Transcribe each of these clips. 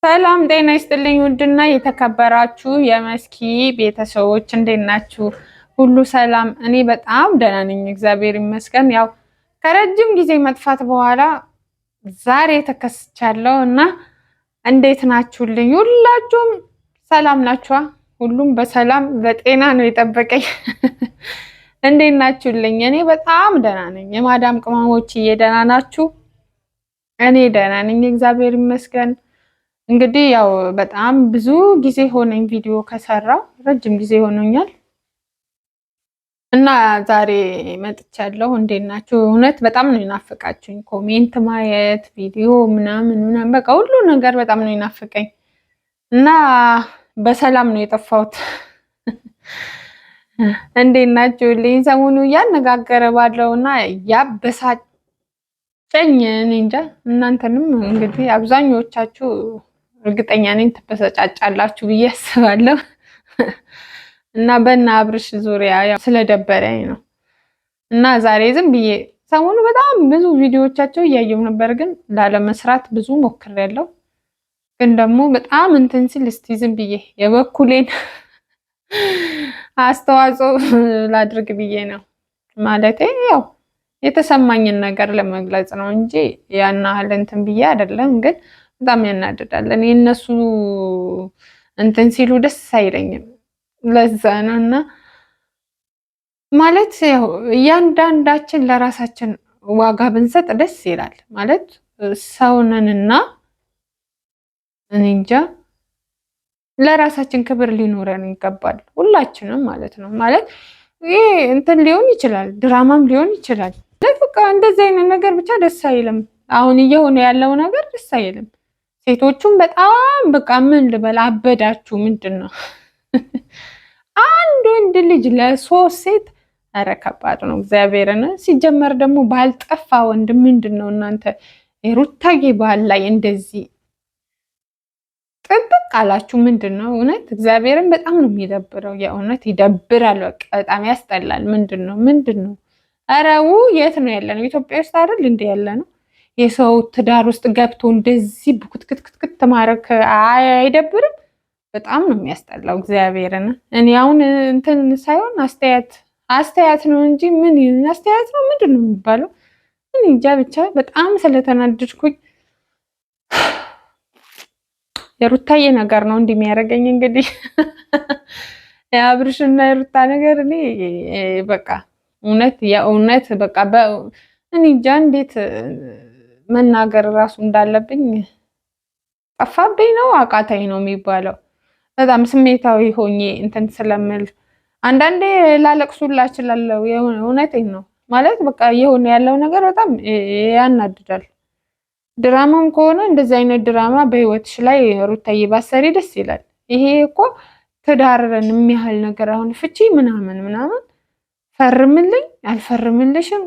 ሰላም ጤና ይስጥልኝ። ውድና የተከበራችሁ የመስኪ ቤተሰቦች እንዴት ናችሁ? ሁሉ ሰላም? እኔ በጣም ደህና ነኝ፣ እግዚአብሔር ይመስገን። ያው ከረጅም ጊዜ መጥፋት በኋላ ዛሬ ተከስቻለሁ እና እንዴት ናችሁልኝ? ሁላችሁም ሰላም ናችኋ? ሁሉም በሰላም በጤና ነው የጠበቀኝ። እንዴት ናችሁልኝ? እኔ በጣም ደህና ነኝ። የማዳም ቅመሞች ደህና ናችሁ? እኔ ደህና ነኝ፣ እግዚአብሔር ይመስገን። እንግዲህ ያው በጣም ብዙ ጊዜ ሆነኝ ቪዲዮ ከሰራው ረጅም ጊዜ ሆኖኛል እና ዛሬ መጥቻለሁ። እንዴት ናችሁ? እውነት በጣም ነው የናፈቃችሁኝ። ኮሜንት ማየት፣ ቪዲዮ ምናምን በቃ ሁሉ ነገር በጣም ነው የናፈቀኝ እና በሰላም ነው የጠፋሁት። እንዴት ናችሁልኝ? ሰሞኑ እያነጋገረ ባለውና ያበሳጨኝ እኔ እንጃ፣ እናንተንም እንግዲህ አብዛኞቻችሁ እርግጠኛ ነኝ ትበሰጫጫላችሁ ብዬ አስባለሁ። እና በእነ አብርሽ ዙሪያ ስለደበረኝ ነው እና ዛሬ ዝም ብዬ ሰሞኑ በጣም ብዙ ቪዲዮዎቻቸው እያየሁ ነበር፣ ግን ላለመስራት ብዙ ሞክሬያለሁ። ግን ደግሞ በጣም እንትን ሲል እስቲ ዝም ብዬ የበኩሌን አስተዋጽኦ ላድርግ ብዬ ነው። ማለቴ ያው የተሰማኝን ነገር ለመግለጽ ነው እንጂ ያን ያህል እንትን ብዬ አይደለም። ግን በጣም ያናድዳል። የእነሱ እንትን ሲሉ ደስ አይለኝም። ለዛ ነው እና ማለት ያው እያንዳንዳችን ለራሳችን ዋጋ ብንሰጥ ደስ ይላል። ማለት ሰውነንና እኔ እንጃ ለራሳችን ክብር ሊኖረን ይገባል፣ ሁላችንም ማለት ነው። ማለት ይሄ እንትን ሊሆን ይችላል፣ ድራማም ሊሆን ይችላል። በቃ እንደዚህ አይነት ነገር ብቻ ደስ አይልም። አሁን እየሆነ ያለው ነገር ደስ አይልም። ሴቶቹም በጣም በቃ ምን ልበል አበዳችሁ። ምንድን ነው አንድ ወንድ ልጅ ለሶስት ሴት? ኧረ ከባድ ነው እግዚአብሔርን። ሲጀመር ደግሞ ባልጠፋ ወንድ ምንድን ነው እናንተ የሩታዬ ባል ላይ እንደዚህ ጥብቅ አላችሁ? ምንድን ነው እውነት? እግዚአብሔርን በጣም ነው የሚደብረው። የእውነት ይደብራል። በቃ በጣም ያስጠላል። ምንድን ነው? ኧረው የት ነው ያለ ነው? ኢትዮጵያ ውስጥ አይደል እንደ ያለ ነው? የሰው ትዳር ውስጥ ገብቶ እንደዚህ ብኩትክትክት ማድረግ አይደብርም? በጣም ነው የሚያስጠላው እግዚአብሔርን። እኔ አሁን እንትን ሳይሆን አስተያየት ነው እንጂ ምን አስተያየት ነው ምንድን ነው የሚባለው? እኔ እንጃ ብቻ በጣም ስለተናደድኩኝ የሩታዬ ነገር ነው እንዲህ የሚያደርገኝ። እንግዲህ የአብርሽና የሩታ ነገር እኔ በቃ የእውነት በቃ እኔ እንጃ እንዴት መናገር እራሱ እንዳለብኝ ጠፋብኝ ነው አቃተኝ ነው የሚባለው። በጣም ስሜታዊ ሆኜ እንትን ስለምል አንዳንዴ ላለቅሱላ እችላለሁ። እውነቴን ነው ማለት በቃ የሆነ ያለው ነገር በጣም ያናድዳል። ድራማም ከሆነ እንደዚህ አይነት ድራማ በህይወትሽ ላይ ሩታዬ ባሰሪ ደስ ይላል። ይሄ እኮ ትዳርን የሚያህል ነገር አሁን ፍቺ ምናምን ፈርምልኝ አልፈርምልሽም።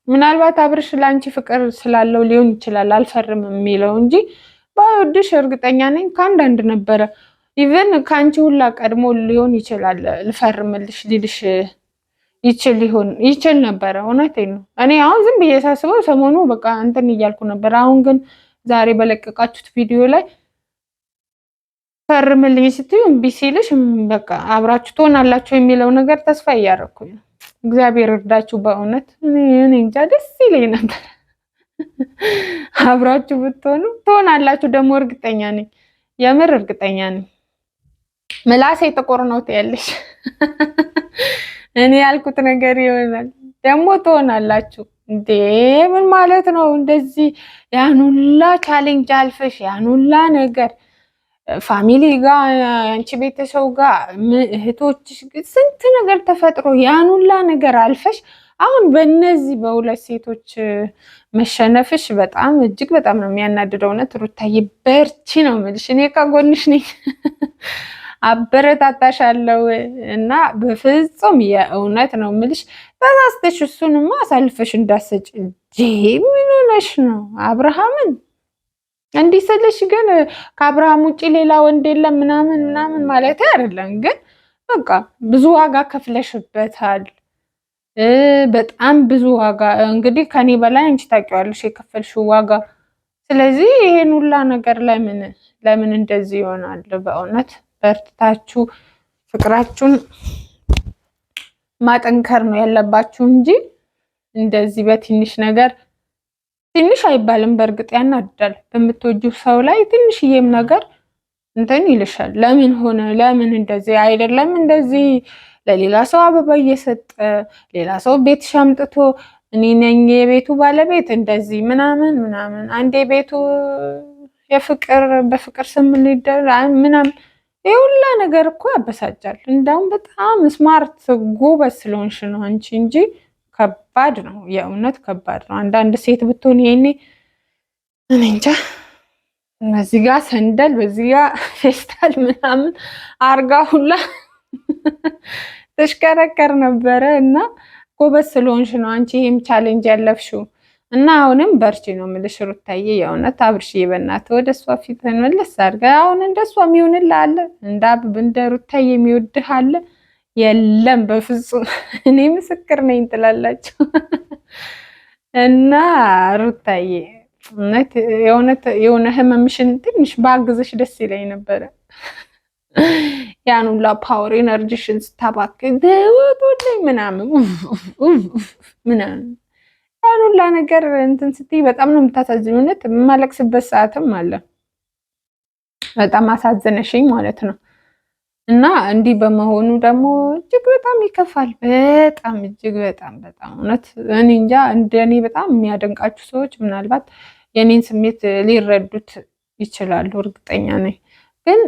ምናልባት አብርሽ ለአንቺ ፍቅር ስላለው ሊሆን ይችላል አልፈርም የሚለው እንጂ ባይወድሽ እርግጠኛ ነኝ ከአንዳንድ ነበረ ኢቨን ከአንቺ ሁላ ቀድሞ ሊሆን ይችላል ልፈርምልሽ ሊልሽ ይችል ነበረ። እውነቴን ነው። እኔ አሁን ዝም ብዬ ሳስበው ሰሞኑ በቃ እንትን እያልኩ ነበር። አሁን ግን ዛሬ በለቀቃችሁት ቪዲዮ ላይ ፈርምልኝ ስትዩ እምቢ ሲልሽ በቃ አብራችሁ ትሆናላችሁ የሚለው ነገር ተስፋ እያደረኩኝ ነው። እግዚአብሔር እርዳችሁ። በእውነት እኔ እንጃ ደስ ይለኝ ነበር አብራችሁ ብትሆኑ። ትሆናላችሁ ደግሞ እርግጠኛ ነኝ፣ የምር እርግጠኛ ነኝ። ምላሴ ጥቁር ነው ትያለሽ። እኔ ያልኩት ነገር ይሆናል ደግሞ ትሆናላችሁ። እንዴ ምን ማለት ነው? እንደዚህ ያኑላ ቻሌንጅ አልፈሽ ያኑላ ነገር ፋሚሊ ጋር አንቺ ቤተሰብ ጋር እህቶችሽ ስንት ነገር ተፈጥሮ ያኑላ ነገር አልፈሽ አሁን በእነዚህ በሁለት ሴቶች መሸነፍሽ በጣም እጅግ በጣም ነው የሚያናድደው። እውነት ሩታዬ በርቺ ነው የምልሽ። እኔ ከጎንሽ ነኝ፣ አበረታታሻለሁ እና በፍጹም የእውነት ነው የምልሽ። በሳስተሽ እሱንማ አሳልፈሽ እንዳሰጭ ምን ሆነሽ ነው? አብርሃምን እንዲህ ስልሽ ግን ከአብርሃም ውጭ ሌላ ወንድ የለም ምናምን ማለት አይደለም። ግን በቃ ብዙ ዋጋ ከፍለሽበታል። በጣም ብዙ ዋጋ እንግዲህ ከኔ በላይ አንቺ ታውቂዋለሽ የከፈልሽው ዋጋ። ስለዚህ ይሄን ሁላ ነገር ለምን እንደዚህ ይሆናል? በእውነት በርትታችሁ ፍቅራችሁን ማጠንከር ነው ያለባችሁ እንጂ እንደዚህ በትንሽ ነገር ትንሽ አይባልም። በእርግጥ ያናድዳል። በምትወጂው ሰው ላይ ትንሽዬም ነገር እንትን ይልሻል። ለምን ሆነ? ለምን እንደዚህ አይደለም? እንደዚህ ለሌላ ሰው አበባ እየሰጠ ሌላ ሰው ቤትሽ አምጥቶ እኔ ነኝ የቤቱ ባለቤት እንደዚህ ምናምን ምናምን አንዴ ቤቱ በፍቅር ስም ሊደር ምናምን የሁላ ነገር እኮ ያበሳጫል። እንዳውም በጣም ስማርት ጎበዝ ስለሆንሽ ነው አንቺ እንጂ ከባድ ነው፣ የእውነት ከባድ ነው። አንዳንድ ሴት ብትሆን ይሄኔ እኔ እንጃ በዚህ ጋር ሰንደል በዚህ ጋር ፌስታል ምናምን አርጋ ሁላ ተሽከረከር ነበረ። እና ጎበዝ ስለሆንሽ ነው አንቺ ይሄም ቻሌንጅ ያለፍሽው። እና አሁንም በርቺ ነው የምልሽ ሩታዬ፣ የእውነት አብርሽዬ፣ በእናትህ ወደ እሷ ፊትህን መለስ አድርገህ አሁን እንደሷ የሚሆንልህ አለ? እንደ ሩታዬ የሚወድህ አለ? የለም በፍጹም። እኔ ምስክር ነኝ ትላላችሁ። እና ሩታዬ የሆነ ህመምሽን ትንሽ ባግዝሽ ደስ ይለኝ ነበረ። ያን ሁላ ፓወር ኤነርጂሽን ስታባክን ደወጡልኝ ምናምን ያን ሁላ ነገር እንትን ስትይ በጣም ነው የምታሳዝኝ። እውነት የማለቅስበት ሰዓትም አለ። በጣም አሳዘነሽኝ ማለት ነው። እና እንዲህ በመሆኑ ደግሞ እጅግ በጣም ይከፋል። በጣም እጅግ በጣም እውነት እኔ እንጃ። እንደኔ በጣም የሚያደንቃችሁ ሰዎች ምናልባት የኔን ስሜት ሊረዱት ይችላሉ፣ እርግጠኛ ነኝ። ግን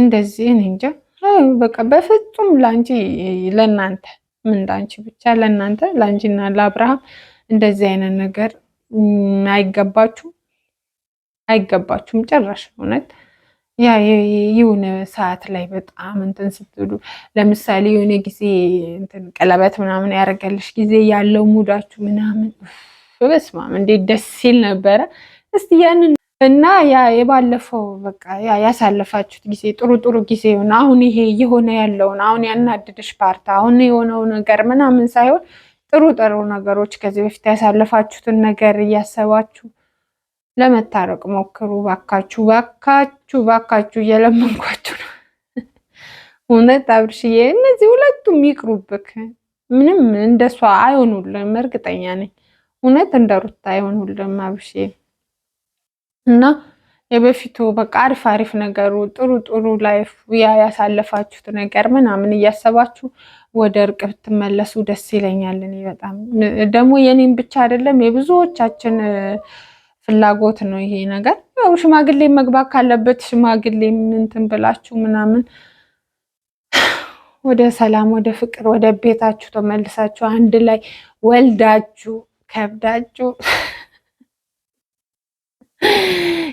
እንደዚህ እኔ እንጃ በቃ በፍጹም ለእናንተ ምን ላንቺ ብቻ ለእናንተ ላንቺና ለአብርሃም እንደዚህ አይነት ነገር አይገባችሁም ጭራሽ። እውነት ያ የሆነ ሰዓት ላይ በጣም እንትን ስትሉ ለምሳሌ የሆነ ጊዜ እንትን ቀለበት ምናምን ያደረገልሽ ጊዜ ያለው ሙዳችሁ ምናምን በስመ አብ እንዴት ደስ ሲል ነበረ። እስቲ ያንን እና ያ የባለፈው በቃ ያ ያሳለፋችሁት ጊዜ ጥሩ ጊዜ ሆነ። አሁን ይሄ እየሆነ ያለውን አሁን ያናድድሽ ፓርት አሁን የሆነው ነገር ምናምን ሳይሆን ጥሩ ነገሮች ከዚህ በፊት ያሳለፋችሁትን ነገር እያሰባችሁ ለመታረቅ ሞክሩ። ባካችሁ እየለመንኳችሁ ነው። እውነት አብርሽዬ፣ እነዚህ ሁለቱም ይቅሩብክ። ምንም እንደሷ አይሆኑልም፣ እርግጠኛ ነኝ። እውነት እንደ ሩታ አይሆኑልም አብርሽዬ። እና የበፊቱ በቃ አሪፍ ነገሩ ጥሩ ላይፍ ያሳለፋችሁት ነገር ምናምን እያሰባችሁ ወደ እርቅ ብትመለሱ ደስ ይለኛል። እኔ በጣም ደግሞ የኔም ብቻ አይደለም የብዙዎቻችን ፍላጎት ነው ይሄ ነገር። ያው ሽማግሌ መግባት ካለበት ሽማግሌ እንትን ብላችሁ ምናምን ወደ ሰላም ወደ ፍቅር ወደ ቤታችሁ ተመልሳችሁ አንድ ላይ ወልዳችሁ ከብዳችሁ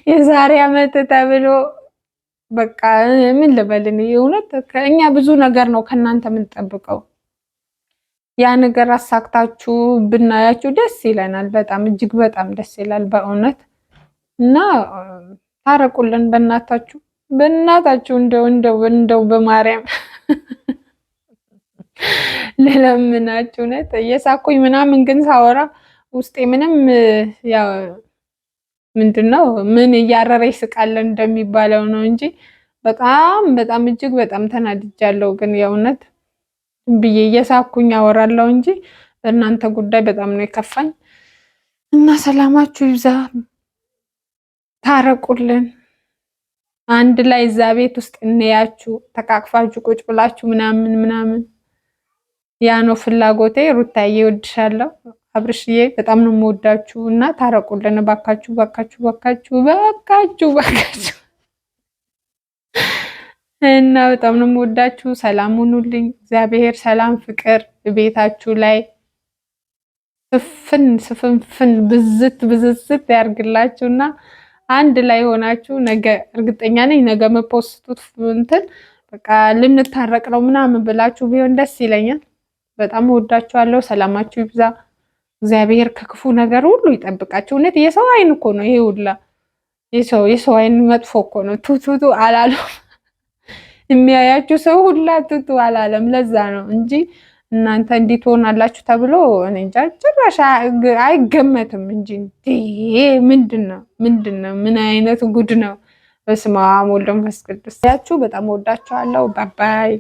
የዛሬ ዓመት ተብሎ በቃ ምን ልበልን፣ እውነት ከእኛ ብዙ ነገር ነው ከእናንተ የምንጠብቀው። ያ ነገር አሳክታችሁ ብናያችሁ ደስ ይለናል። በጣም እጅግ በጣም ደስ ይላል በእውነት። እና ታረቁልን በእናታችሁ እንደው በማርያም ልለምናችሁ። እውነት እየሳኩኝ ምናምን ግን ሳወራ ውስጤ ምንም ያው ምንድነው ምን እያረረ ይስቃል እንደሚባለው ነው እንጂ በጣም እጅግ በጣም ተናድጃለሁ። ግን የእውነት ብዬ እየሳኩኝ አወራለሁ እንጂ በእናንተ ጉዳይ በጣም ነው የከፋኝ። እና ሰላማችሁ ይብዛ፣ ታረቁልን፣ አንድ ላይ እዛ ቤት ውስጥ እንያችሁ፣ ተቃቅፋችሁ ቁጭ ብላችሁ ምናምን ያ ነው ፍላጎቴ። ሩታዬ እወድሻለሁ፣ አብርሽዬ በጣም ነው የምወዳችሁ። እና ታረቁልን ባካችሁ። እና በጣም ነው የምወዳችሁ። ሰላም ሁኑልኝ። እግዚአብሔር ሰላም ፍቅር ቤታችሁ ላይ ስፍንፍን ብዝት ያርግላችሁና አንድ ላይ ሆናችሁ ነገ እርግጠኛ ነኝ ነገ መፖስቱት እንትን በቃ ልንታረቅ ነው ምናምን ብላችሁ ቢሆን ደስ ይለኛል። በጣም እወዳችኋለሁ። ሰላማችሁ ይብዛ። እግዚአብሔር ከክፉ ነገር ሁሉ ይጠብቃችሁ። እውነት የሰው አይን እኮ ነው ይሄ ሁላ የሰው አይን መጥፎ እኮ ነው። ቱቱቱ አላለም የሚያያችሁ ሰው ሁላ ቱቱ አላለም። ለዛ ነው እንጂ እናንተ እንዲህ ትሆናላችሁ ተብሎ እኔ እንጃ ጭራሽ አይገመትም እንጂ ምንድን ነው? ምን አይነት ጉድ ነው? በስመ አብ ወወልድ ወመንፈስ ቅዱስ። ያችሁ በጣም ወዳችኋለሁ። ባባይ